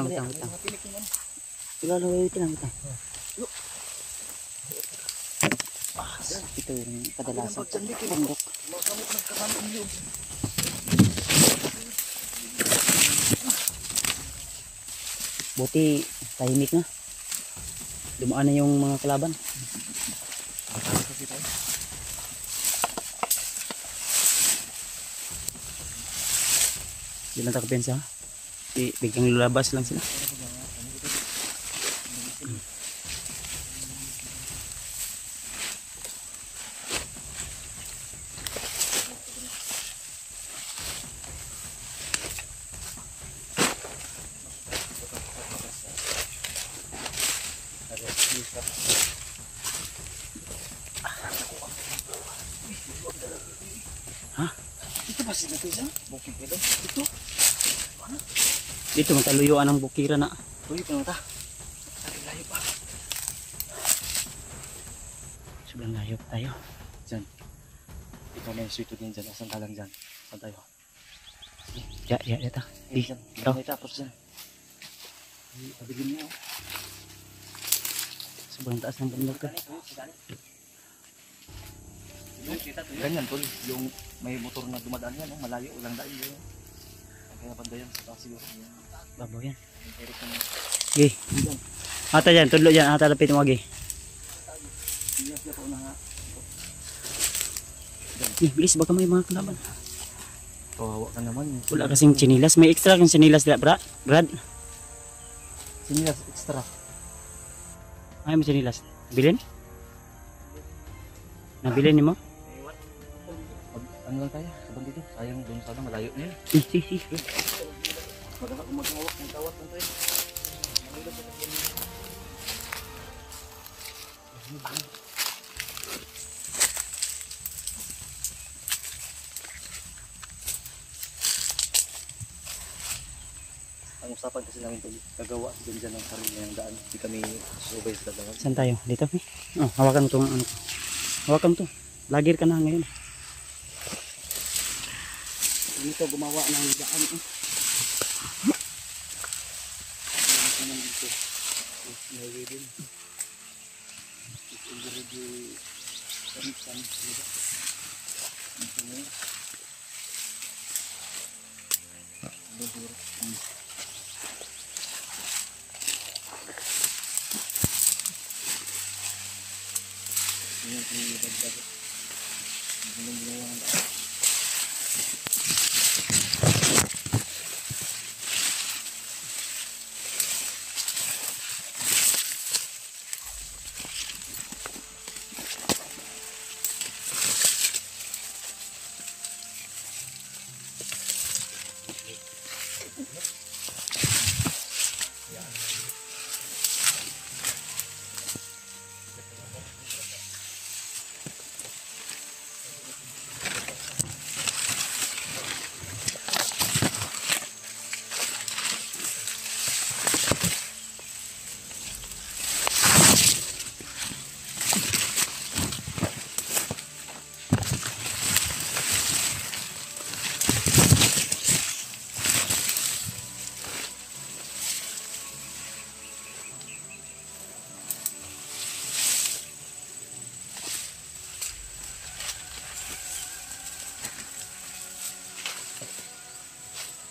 lang. Wait lang. Ito yung kadalasan bundok. Buti tahimik na. Dumaan na yung mga kalaban. Hindi lang takapensa. Biglang lulabas lang sila. Ha? Ito ba sila ito? Bukid ito? Ito? Dito mataluyuan ang bukira na. Tuloy pa naman ta. Layo pa. Sobrang layo pa tayo. Diyan. Ikaw na yung sweeto din dyan. Asan ka lang dyan? Saan tayo? Ya, ito. Di, Dyan. ito. May tapos dyan. Pabilin niya. Sobrang taas ng bundok to. Ganyan tol. Yung may motor na dumadaan yan. Malayo. Walang daan yun. Kaya banda yan. Sa taas siguro. Babaw yan. Okay. Ata dyan. Tudlo dyan. Ata lapit mo agi. Bilis baka may mga kalaban. Kawawa ka naman. Wala kasing chinilas. May extra kang chinilas dila, Brad. Sinilas extra. Ay, may chinilas. Bilin? Nabilin ni mo? Ano lang tayo? Sabang dito. Sayang doon sana. Malayo na yun. Si. Magkawak. Magkawak lang tayo. Ang usapan kasi namin ito, gagawa dyan ng sarili ng daan. Hindi kami subay sa daan. Saan tayo? Dito? Oh, hawakan mo itong ano. Hawakan mo ito. Lagir ka na ngayon. Dito gumawa ng daan.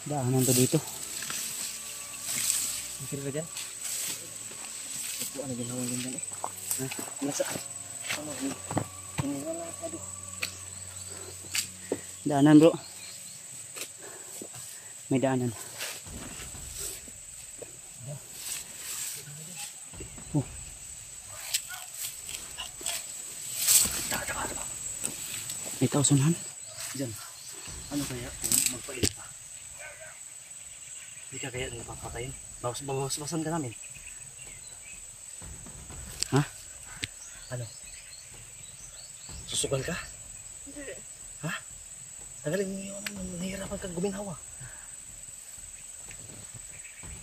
Daanan to dito. Mikir ka dyan? Ito ano ginawa nyo dyan eh? Nasa? Ano? Iniwan lang. Aduh. Daanan bro. May daanan. Oh. May tausunan. Dyan. Ano kaya kung magpailit pa? Hindi ka kaya napapatayin? Bawas-bawasan ka namin. Ha? Ano? Susugal ka? Hindi. Ha? Tagalin mo yun. Nahihirapan kang guminhawa.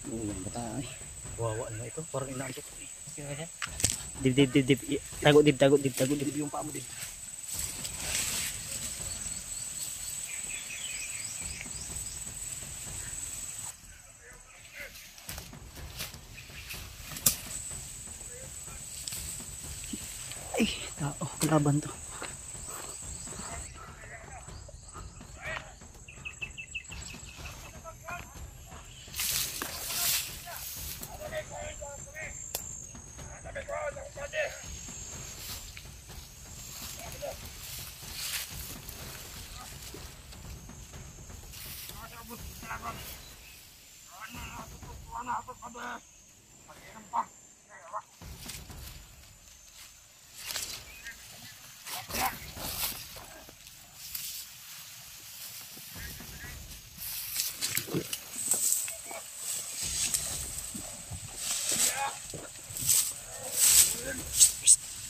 Ulang bata ay. Wawa na ito. Parang inaantok. Okay ka dyan? Dib. Tago dib. Yung paa mo din. Ay, tao. Kalaban to.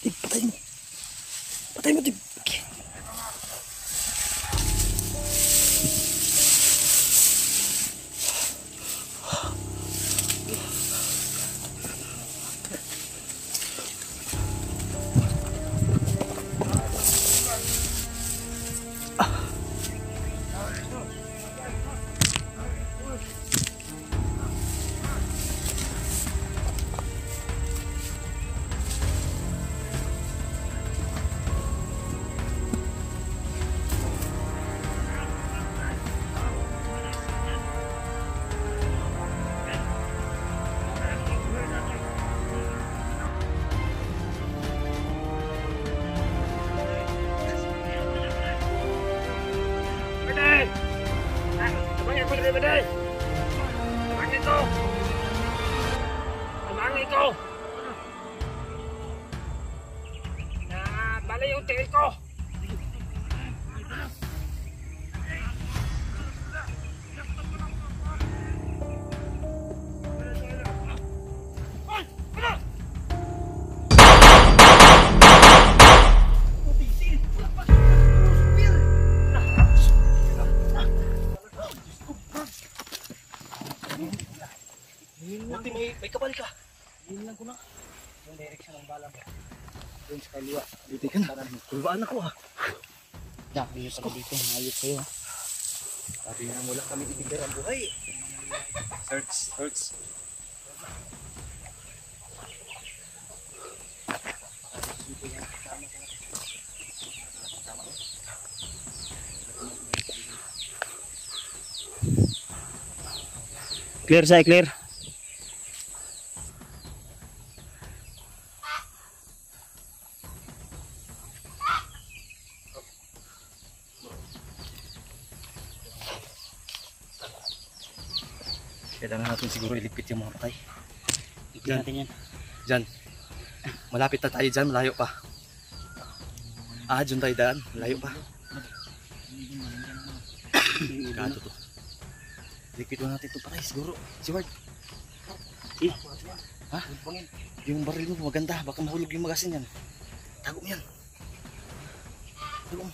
Tib, patay mo. Patay mo, Tib. Okay. Bali yung tingin ko. Buti may kapal ka. Yun lang ko na. Yung direction ng bala mo. Doon sa kaliwa. Dito ka na. Kulbaan ako ha. Ayos ako dito. Ayos kayo ha. Sabi nga wala kami ibigay ang buhay. Search. Clear sa clear. Kailangan natin siguro ilipit yung mga patay. Tignan natin yan. Diyan. Malapit na tayo dyan, malayo pa. Dyan tayo daan, malayo pa. Gato to. Lipit mo natin itong patay siguro. Si Ward. Ha? Yung baril mo maganda, baka mahulog yung magasin yan. Tago mo yan. Tago mo.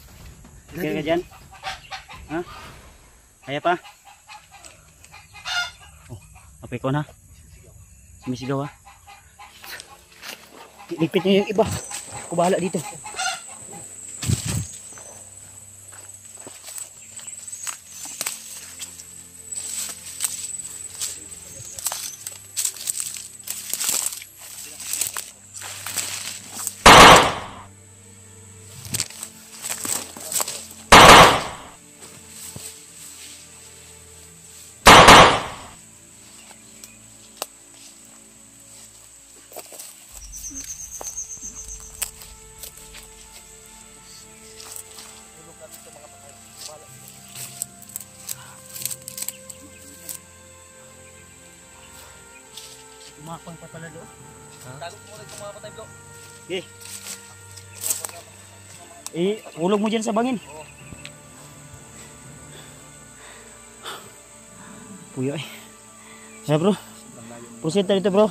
Kaya ka dyan? Ha? Kaya pa? Okay ko na. Sumisigaw ha. Ligpit niyo yung iba. Ako bahala dito. Umapang pa pala doon. Tago mo ulit yung mga patay bro. Okay. Ulog mo dyan sa bangin. Puyo eh. Kaya bro. Proceed tayo dito bro.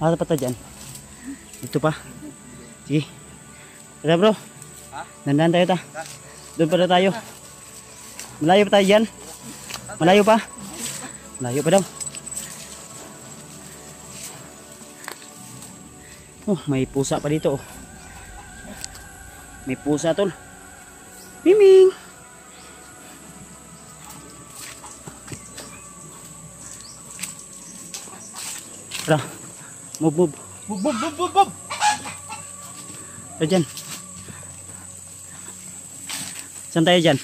Dapat tayo dyan. Dito pa. Sige. Kaya bro. Dandan tayo ta. Doon pa tayo. Malayo pa tayo dyan. Malayo pa. Malayo pa daw. Oh, may pusa pa dito oh. May pusa tol. Miming. Tara. Move. Bob, Bob, Bob, Bob, Bob! Tayo dyan. Saan tayo dyan?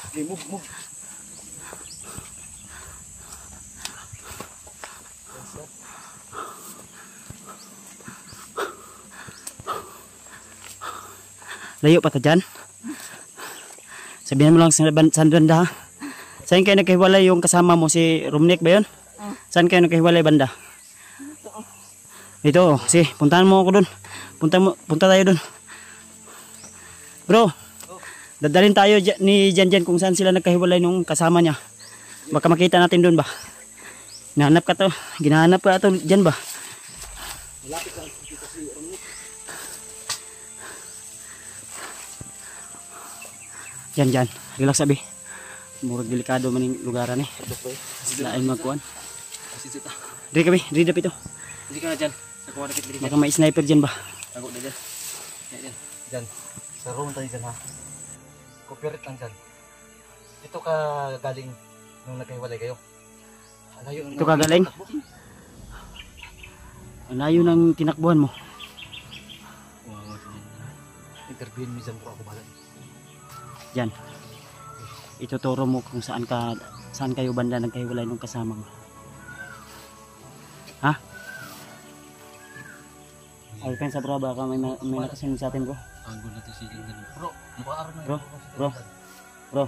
Okay, move, move. Layo pa ta dyan. Sabihan mo lang sa banda ha. Saan kayo nagkahiwalay yung kasama mo, si Romnick ba yun? Saan kayo nagkahiwalay banda? Ito, sige, puntahan mo ako dun. Punta tayo dun. Bro, dadalhin tayo ni Jan kung saan sila nagkahiwalay nung kasama niya. Baka makita natin dun ba? Ginahanap ka to dyan ba? Malapit lang dito si Romnick. Jan, relax sabi. Murag delikado man yung lugaran eh. Lain magkuhan. Diri dapat ito. Hindi ka na dyan. Nakuha na kita dyan. Baka may sniper dyan ba? Tago na dyan. Dyan. Sa room tayo dyan ha. Copyright lang dyan. Dito ka galing nung nagkahiwalay kayo. Dito ka galing? Ang layo ng tinakbuhan mo. Interviewin mo dyan bro, ako bahala. Jan, ituturo mo kung saan kayo banda nagkahiwalay nung kasama mo. Ha? Ay, pensa bro, baka may nakasunod sa atin bro. Anggol na to si Jan. Bro, mukha na Bro.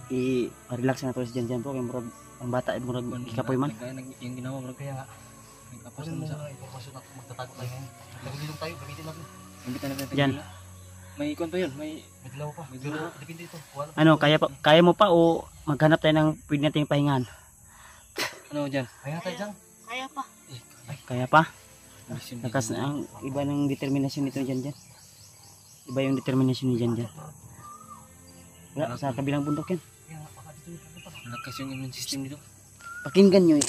I-relax na to si Jan bro. Kaya murag, ang bata ay murag ikapoy man. Yung ginawa bro, kaya nga. Nagkapos mo sa informasyon ako magtatago tayo ngayon. Nagulilong tayo, gamitin natin. Gamitin natin. Jan. May ikon pa yun, may dilaw pa. Depende ito. Ano, kaya mo pa o maghanap tayo ng pwede nating pahingahan? Ano dyan? Kaya tayo dyan? Kaya pa? Nakas na ang iba ng determinasyon nito Jan. Iba yung determinasyon ni Jan. Wala, sa kabilang bundok yan. Malakas yung immune system dito. Pakinggan nyo eh.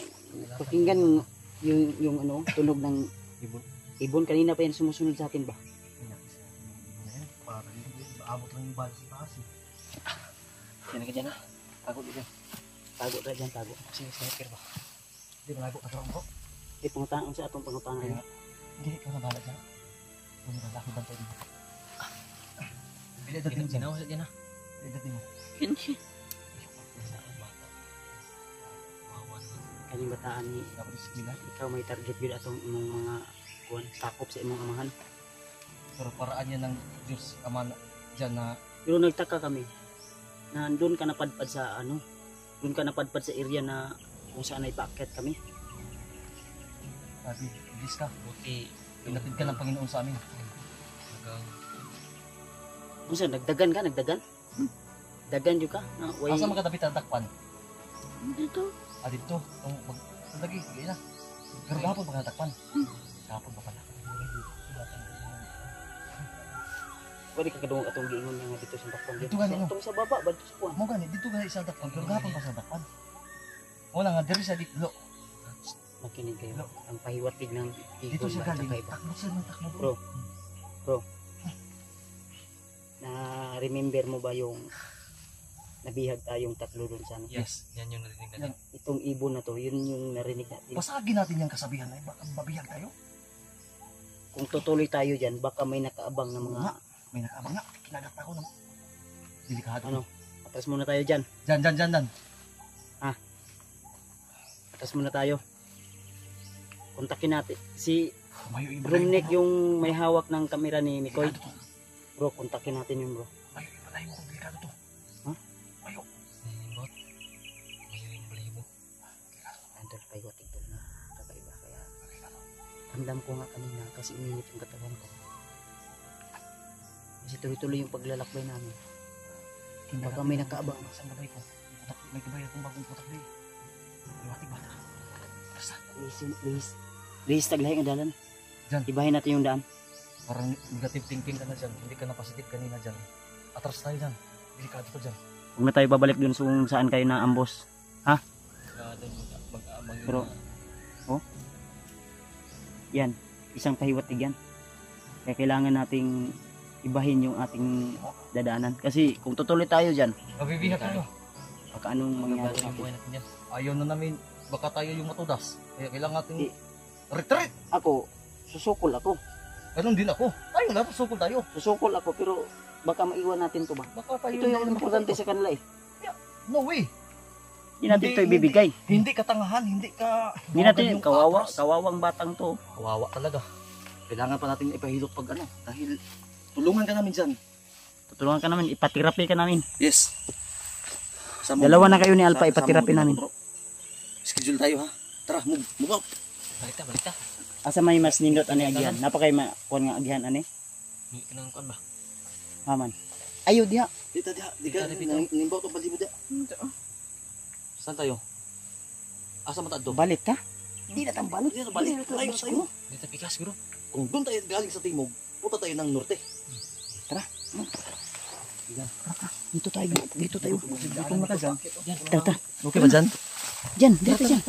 Pakinggan yung ano, tunog ng ibon. Kanina pa yan sumusunod sa atin ba? Para abot lang yung balas sa taas eh. Yan ka dyan ha. Tago dito. Tago. Sige, sniper ba? Hindi malago ka sarang bro. Pangutangan sa atong pangutangan. Hindi ka na bahala dyan. Hindi ka laki bantay dito. Hindi dating mo dyan. Hindi dyan ha. Hindi dating mo. Kaning bataan ni ikaw may target yun atong imong mga kuwan sakop sa imong amahan. Pero paraan yan ng Diyos Ama dyan na Pero nagtaka kami na doon ka napadpad sa sa area na kung saan ay paakyat kami. sabi, bilis ka. Buti pinatid ka ng Panginoon sa amin. Kung saan nagdagan? Dagan jud ka? Asa makadapit ang takpan? Dito. Dito. Lagi, sige na. Pero gahapon pa takpan. Gahapon pa pala. Pwede ka kadungog atong giingon nga dito sa takpan. Dito gani no. Itong sa baba ba dito sa kuwan? Mo gani dito gani sa takpan. Pero gahapon pa sa takpan. Wala nga diri sa dito. Makinig kayo. Ang pahiwatig ng Dito igon siya ba galing. sa iba. Takbo siya ng takbo. Bro. Na remember mo ba yung nabihag tayong tatlo dun sa ano? Yes, yan yung narinig natin. Itong ibon na to, yun yung narinig natin. Basagin natin yung kasabihan na baka mabihag tayo. Kung tutuloy tayo dyan, baka may nakaabang na mga... May nakaabang nga. Kinagat ako ng delikado. Ano? Atras muna tayo dyan. Dyan. Atras muna tayo. Kontakin natin. Si Mayo iba Romnick yung may hawak ng kamera ni Mikoy. Bro, kontakin natin yun bro. Mayo iba tayo mo kung delikado to. Ha? Mayo. Mayo yung balibo. Andal pa yung watig doon na kakaiba. Kaya handam ko nga kanina kasi uminit yung katawan ko. Kasi tuloy-tuloy yung paglalakbay namin. Baka may nakaabang. Sa gabay ko. May gabay akong bagong putak day. May watig bata. Basta. Please, taglahin ang dalan. Dyan. Ibahin natin yung daan. Parang negative thinking ka na dyan. Hindi ka na positive kanina dyan. Atras tayo dyan. Delikado to dyan. Huwag na tayo babalik dun kung saan kayo na ambos. Ha? Pero, yan. Isang pahiwatig yan. Kaya kailangan nating ibahin yung ating dadaanan. Kasi kung tutuloy tayo dyan, Mabibihag tayo. baka anong mangyari sa atin. Ayaw na namin. Baka tayo yung matudas. Kaya kailangan natin Eh. retreat. Ako, susukol ako. Ganun din ako. Tayo na, pasukol tayo. Susukol ako, pero baka maiwan natin to ba? Baka tayo Ito yung importante sa kanila eh. No way. Hindi natin Hindi, ito ibibigay. Hindi katangahan, hindi ka... Hindi natin yung kawawa, atras. kawawang batang to. Kawawa talaga. Kailangan pa natin ipahilot pag ano. Dahil tulungan ka namin dyan. Tutulungan ka namin, ipatirapi ka namin. Yes. Dalawa na kayo ni Alpha, ipatirapi namin. Schedule tayo ha. Tara, move out. Balita. Asa may mas nindot ani agihan? Napakay kuan nga agihan ani? Hindi ka nang kuan ba? Haman. Ayo diha. Dito, nimbaw itong balibo dia. Saan tayo? Asa mata ito? Balik ka? Hindi na tambalik. Dito, balik. Tayo. Dito, pikas, guro. Kung doon tayo galing sa timog, punta tayo ng norte. Tara. Dito tayo. Dito tayo. Dito na ka dyan. Tara. Okay ba dyan? Diyan, dito dyan.